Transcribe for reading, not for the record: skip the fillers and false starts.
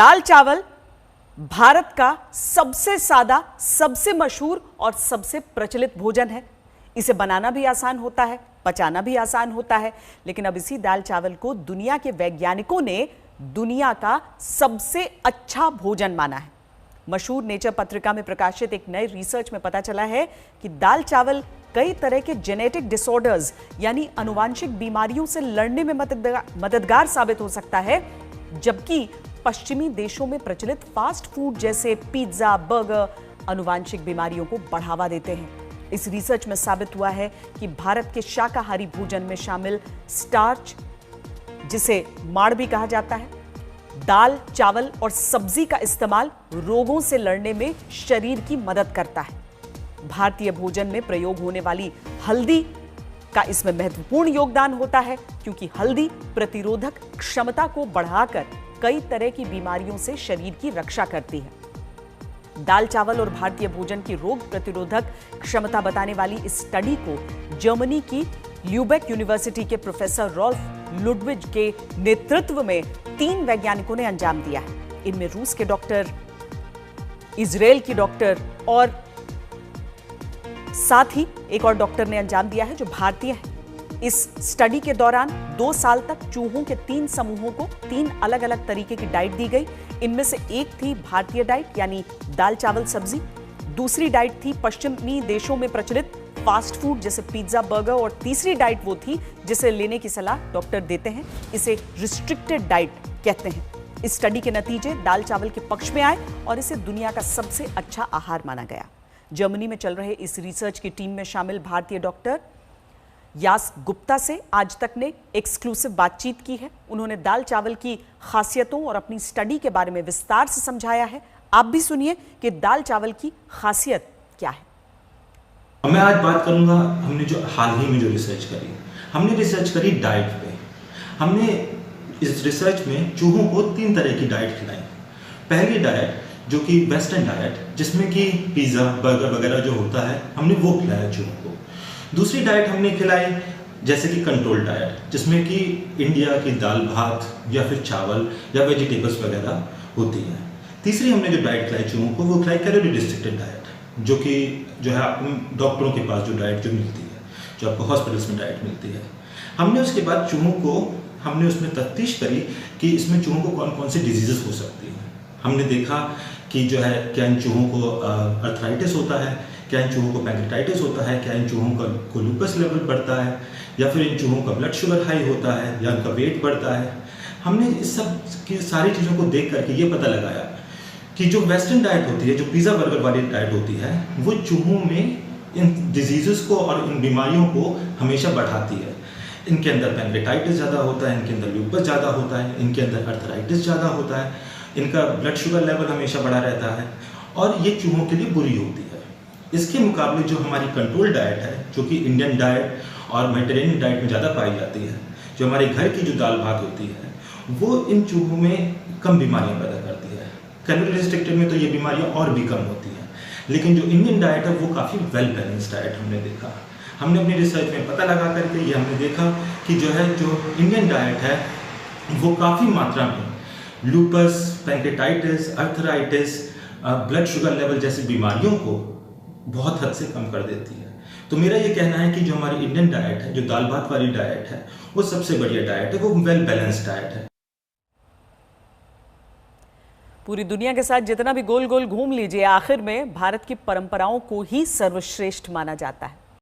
दाल चावल भारत का सबसे सादा, सबसे मशहूर और सबसे प्रचलित भोजन है। इसे बनाना भी आसान होता है, पचाना भी आसान होता है। लेकिन अब इसी दाल चावल को दुनिया के वैज्ञानिकों ने दुनिया का सबसे अच्छा भोजन माना है। मशहूर नेचर पत्रिका में प्रकाशित एक नए रिसर्च में पता चला है कि दाल चावल कई तरह के जेनेटिक डिसऑर्डर्स यानी आनुवांशिक बीमारियों से लड़ने में मददगार साबित हो सकता है, जबकि पश्चिमी देशों में प्रचलित फास्ट फूड जैसे पिज्जा, बर्गर आनुवांशिक बीमारियों को बढ़ावा देते हैं। इस रिसर्च में साबित हुआ है कि भारत के शाकाहारी भोजन में शामिल स्टार्च, जिसे माड़ भी कहा जाता है, दाल, चावल और सब्जी का इस्तेमाल रोगों से लड़ने में शरीर की मदद करता है। भारतीय भोजन में प्रयोग होने वाली हल्दी का इसमें महत्वपूर्ण योगदान होता है, क्योंकि हल्दी प्रतिरोधक क्षमता को बढ़ाकर कई तरह की बीमारियों से शरीर की रक्षा करती है। दाल, चावल और भारतीय भोजन की रोग प्रतिरोधक क्षमता बताने वाली इस स्टडी को जर्मनी की ल्यूबेक यूनिवर्सिटी के प्रोफेसर रॉल्फ लुडविग के नेतृत्व में 3 वैज्ञानिकों ने अंजाम दिया है। इनमें रूस के डॉक्टर, इजराइल की डॉक्टर और साथ ही एक और डॉक्टर ने अंजाम दिया है जो भारतीय है। इस स्टडी के दौरान 2 साल तक चूहों के 3 समूहों को 3 अलग अलग तरीके की डाइट दी गई। इनमें से एक थी भारतीय डाइट यानी दाल, चावल, सब्जी। दूसरी डाइट थी पश्चिमी देशों में प्रचलित फास्ट फूड जैसे पिज्जा, बर्गर, और तीसरी डाइट वो थी जिसे लेने की सलाह डॉक्टर देते हैं। इसे रिस्ट्रिक्टेड डाइट कहते हैं। इस स्टडी के नतीजे दाल चावल के पक्ष में आए और इसे दुनिया का सबसे अच्छा आहार माना गया। जर्मनी में चल रहे इस रिसर्च की टीम में शामिल भारतीय डॉक्टर यास गुप्ता से आज तक ने एक्सक्लूसिव बातचीत की है। उन्होंने दाल चावल की खासियतों और अपनी स्टडी के बारे में विस्तार से समझाया है। आप भी सुनिए कि दाल चावल की खासियत क्या है। मैं आज बात करूंगा, हमने जो हाल ही में जो रिसर्च करी, हमने रिसर्च करी डाइट पे। हमने इस रिसर्च में चूहों को 3 तरह की डाइट खिलाई। पहली डाइट जो कि वेस्टर्न डाइट, जिसमें कि पिज़्ज़ा, बर्गर वगैरह जो होता है, हमने वो खिलाया चूहों को। दूसरी डाइट हमने खिलाई जैसे कि कंट्रोल डाइट, जिसमें कि इंडिया की दाल भात या फिर चावल या वेजिटेबल्स वगैरह होती है। तीसरी हमने जो डाइट खिलाई चूहों को, वो खिलाई कैलोरी रिस्ट्रिक्टेड डाइट, जो कि जो है आपको डॉक्टरों के पास जो डाइट जो मिलती है, जो आपको हॉस्पिटल्स में डाइट मिलती है। हमने उसके बाद चूहों को हमने उसमें तफ्तीश करी कि इसमें चूहों को कौन कौन सी डिजीजेस हो सकती हैं। हमने देखा कि जो है क्या इन चूहों को अर्थराइटिस होता है, क्या इन चूहों को पैंक्रेटाइटिस होता है, क्या इन चूहों को लूपस लेवल बढ़ता है, या फिर इन चूहों का ब्लड शुगर हाई होता है, या उनका वेट बढ़ता है। हमने इस सब की सारी चीज़ों को देख करके ये पता लगाया कि जो वेस्टर्न डाइट होती है, जो पिज़्ज़ा बर्गर वाली डाइट होती है, वो चूहों में इन डिजीज़ को और इन बीमारियों को हमेशा बढ़ाती है। इनके अंदर पैंक्रेटाइटिस ज़्यादा होता है, इनके अंदर लूपस ज़्यादा होता है, इनके अंदर अर्थराइटिस ज़्यादा होता है, इनका ब्लड शुगर लेवल हमेशा बढ़ा रहता है, और ये चूहों के लिए बुरी होती है। इसके मुकाबले जो हमारी कंट्रोल डाइट है, जो कि इंडियन डाइट और मेडिटेरेनियन डाइट में ज़्यादा पाई जाती है, जो हमारे घर की जो दाल भात होती है, वो इन चूहों में कम बीमारियां पैदा करती है। कैलोरी रिस्ट्रिक्टेड में तो ये बीमारियां और भी कम होती हैं, लेकिन जो इंडियन डाइट है वो काफ़ी वेल बैलेंस्ड डाइट हमने देखा। हमने अपनी रिसर्च में पता लगा करके ये हमने देखा कि जो इंडियन डाइट है वो काफ़ी मात्रा में lupus, pancreatitis, arthritis, blood sugar level जैसी बीमारियों को बहुत हद से कम कर देती है। तो मेरा ये कहना है कि जो हमारी इंडियन डाइट है, जो दाल भात वाली डाइट है, वो सबसे बढ़िया डाइट है, वो वेल बैलेंस्ड डाइट है। पूरी दुनिया के साथ जितना भी गोल गोल घूम लीजिए, आखिर में भारत की परंपराओं को ही सर्वश्रेष्ठ माना जाता है।